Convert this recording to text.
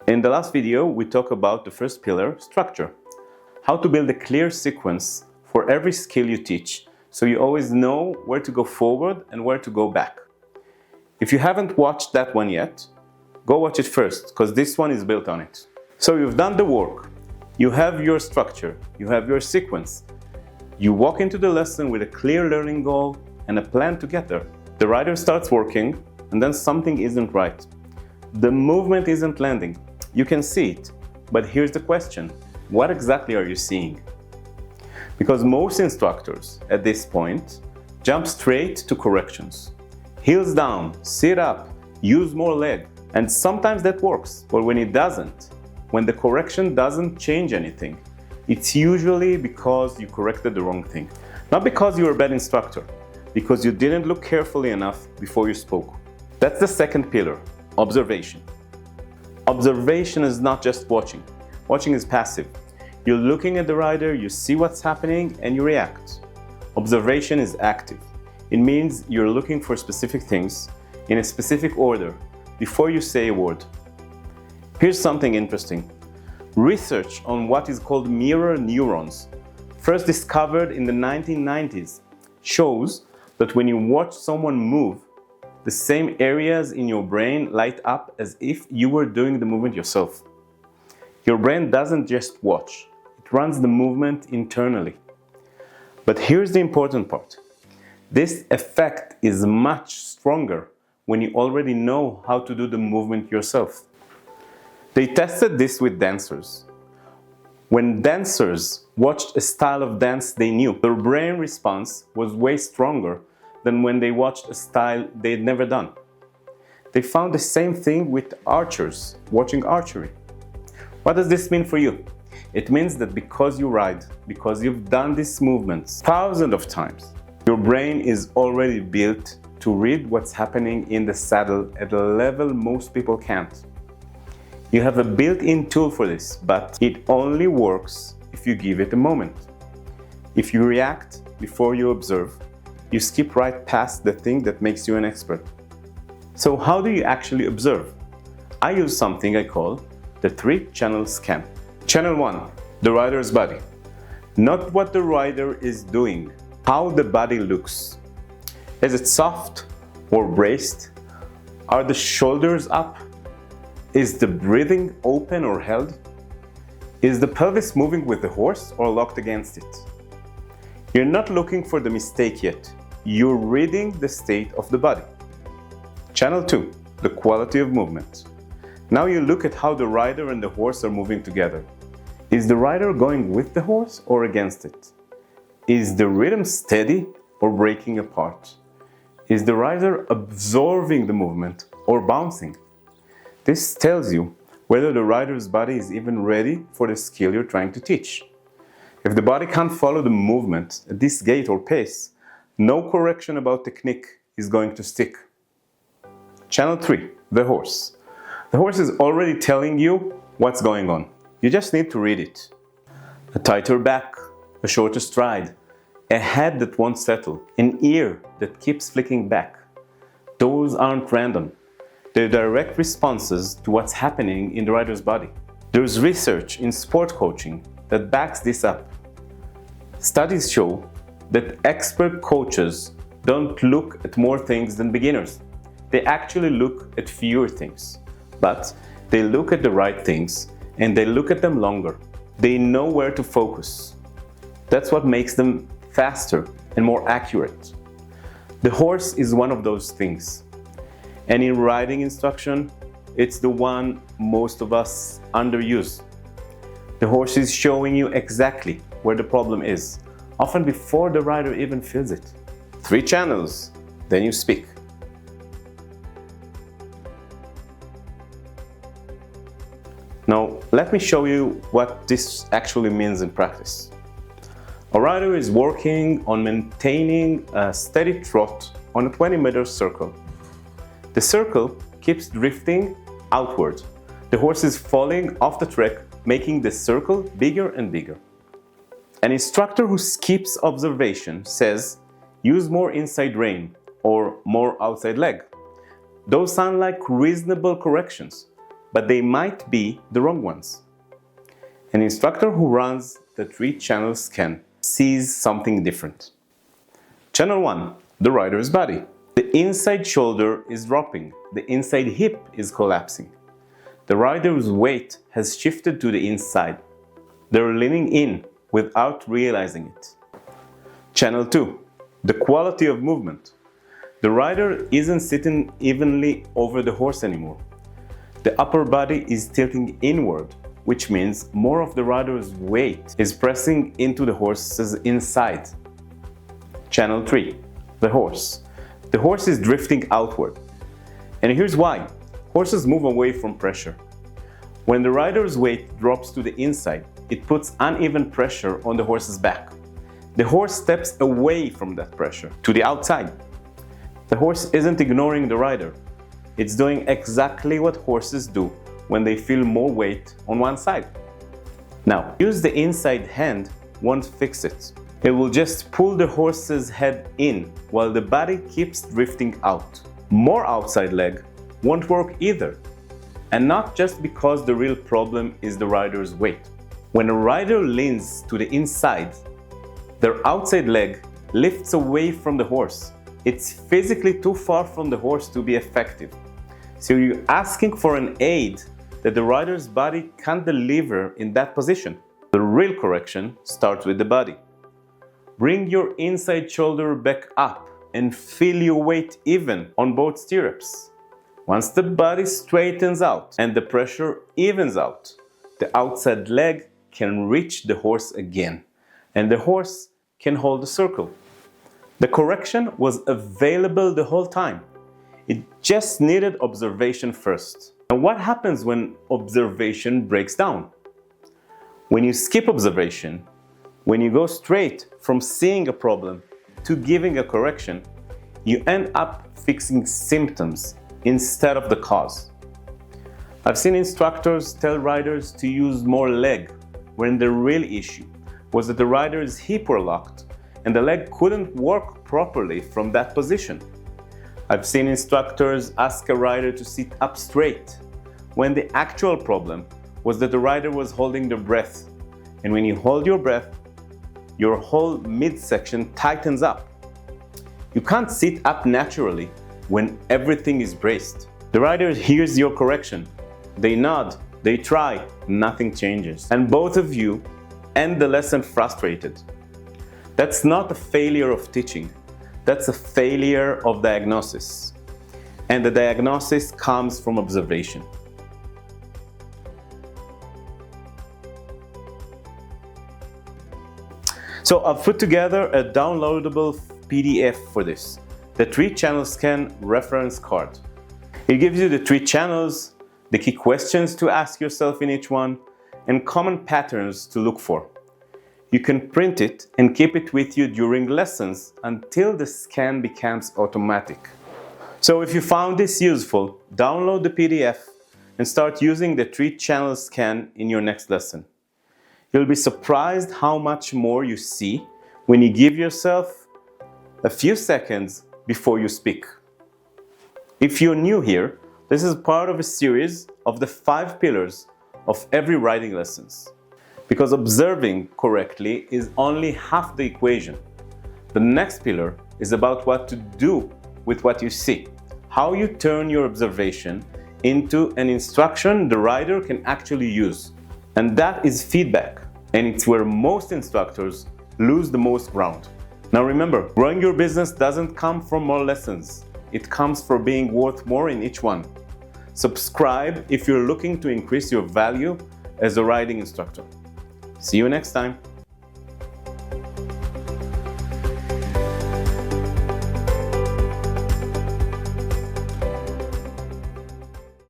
In the last video, we talked about the first pillar, structure. How to build a clear sequence for every skill you teach, so you always know where to go forward and where to go back. If you haven't watched that one yet, go watch it first, because this one is built on it. So you've done the work. You have your structure. You have your sequence. You walk into the lesson with a clear learning goal and a plan to get there. The rider starts working, and then something isn't right. The movement isn't landing. You can see it, but here's the question. What exactly are you seeing? Because most instructors at this point jump straight to corrections. Heels down, sit up, use more leg. And sometimes that works, but when it doesn't, when the correction doesn't change anything, it's usually because you corrected the wrong thing. Not because you're a bad instructor, because you didn't look carefully enough before you spoke. That's the second pillar, observation. Observation is not just watching. Watching is passive. You're looking at the rider, you see what's happening, and you react. Observation is active. It means you're looking for specific things in a specific order before you say a word. Here's something interesting. Research on what is called mirror neurons, first discovered in the 1990s, shows that when you watch someone move, the same areas in your brain light up as if you were doing the movement yourself. Your brain doesn't just watch, it runs the movement internally. But here's the important part. This effect is much stronger when you already know how to do the movement yourself. They tested this with dancers. When dancers watched a style of dance they knew, their brain response was way stronger than when they watched a style they'd never done. They found the same thing with archers watching archery. What does this mean for you? It means that because you ride, because you've done these movements thousands of times, your brain is already built to read what's happening in the saddle at a level most people can't. You have a built-in tool for this, but it only works if you give it a moment. If you react before you observe, you skip right past the thing that makes you an expert. So how do you actually observe? I use something I call the 3-channel scan. Channel 1, the rider's body. Not what the rider is doing, how the body looks. Is it soft or braced? Are the shoulders up? Is the breathing open or held? Is the pelvis moving with the horse or locked against it? You're not looking for the mistake yet. You're reading the state of the body. Channel 2, the quality of movement. Now you look at how the rider and the horse are moving together. Is the rider going with the horse or against it? Is the rhythm steady or breaking apart? Is the rider absorbing the movement or bouncing? This tells you whether the rider's body is even ready for the skill you're trying to teach. If the body can't follow the movement at this gait or pace, no correction about technique is going to stick. Channel 3, the horse. The horse is already telling you what's going on. You just need to read it. A tighter back, a shorter stride, a head that won't settle, an ear that keeps flicking back. Those aren't random. They're direct responses to what's happening in the rider's body. There's research in sport coaching that backs this up. Studies show that expert coaches don't look at more things than beginners. They actually look at fewer things, but they look at the right things and they look at them longer. They know where to focus. That's what makes them faster and more accurate. The horse is one of those things. And in riding instruction, it's the one most of us underuse. The horse is showing you exactly where the problem is, often before the rider even feels it. 3 channels, then you speak. Now, let me show you what this actually means in practice. A rider is working on maintaining a steady trot on a 20-meter circle. The circle keeps drifting outward. The horse is falling off the track, making the circle bigger and bigger. An instructor who skips observation says, use more inside rein or more outside leg. Those sound like reasonable corrections, but they might be the wrong ones. An instructor who runs the 3-channel scan sees something different. Channel 1, the rider's body. The inside shoulder is dropping, the inside hip is collapsing. The rider's weight has shifted to the inside. They're leaning in without realizing it. Channel 2, the quality of movement. The rider isn't sitting evenly over the horse anymore. The upper body is tilting inward, which means more of the rider's weight is pressing into the horse's inside. Channel 3, the horse. The horse is drifting outward. And here's why. Horses move away from pressure. When the rider's weight drops to the inside, it puts uneven pressure on the horse's back. The horse steps away from that pressure to the outside. The horse isn't ignoring the rider. It's doing exactly what horses do when they feel more weight on one side. Now, use the inside hand won't fix it. It will just pull the horse's head in while the body keeps drifting out. More outside leg won't work either. And not just because the real problem is the rider's weight. When a rider leans to the inside, their outside leg lifts away from the horse. It's physically too far from the horse to be effective. So you're asking for an aid that the rider's body can't deliver in that position. The real correction starts with the body. Bring your inside shoulder back up and feel your weight even on both stirrups. Once the body straightens out and the pressure evens out, the outside leg can reach the horse again, and the horse can hold the circle. The correction was available the whole time. It just needed observation first. And what happens when observation breaks down? When you skip observation, when you go straight from seeing a problem to giving a correction, you end up fixing symptoms instead of the cause. I've seen instructors tell riders to use more leg when the real issue was that the rider's hip were locked and the leg couldn't work properly from that position. I've seen instructors ask a rider to sit up straight when the actual problem was that the rider was holding their breath. And when you hold your breath, your whole midsection tightens up. You can't sit up naturally when everything is braced. The rider hears your correction. They nod, they try, nothing changes. And both of you end the lesson frustrated. That's not a failure of teaching. That's a failure of diagnosis. And the diagnosis comes from observation. So I've put together a downloadable PDF for this, the 3-channel scan reference card. It gives you the 3 channels, the key questions to ask yourself in each one, and common patterns to look for. You can print it and keep it with you during lessons until the scan becomes automatic. So if you found this useful, download the PDF and start using the 3-channel scan in your next lesson. You'll be surprised how much more you see when you give yourself a few seconds before you speak. If you're new here, this is part of a series of the 5 pillars of every riding lessons. Because observing correctly is only half the equation. The next pillar is about what to do with what you see, how you turn your observation into an instruction the rider can actually use. And that is feedback, and it's where most instructors lose the most ground. Now remember, growing your business doesn't come from more lessons. It comes from being worth more in each one. Subscribe if you're looking to increase your value as a riding instructor. See you next time.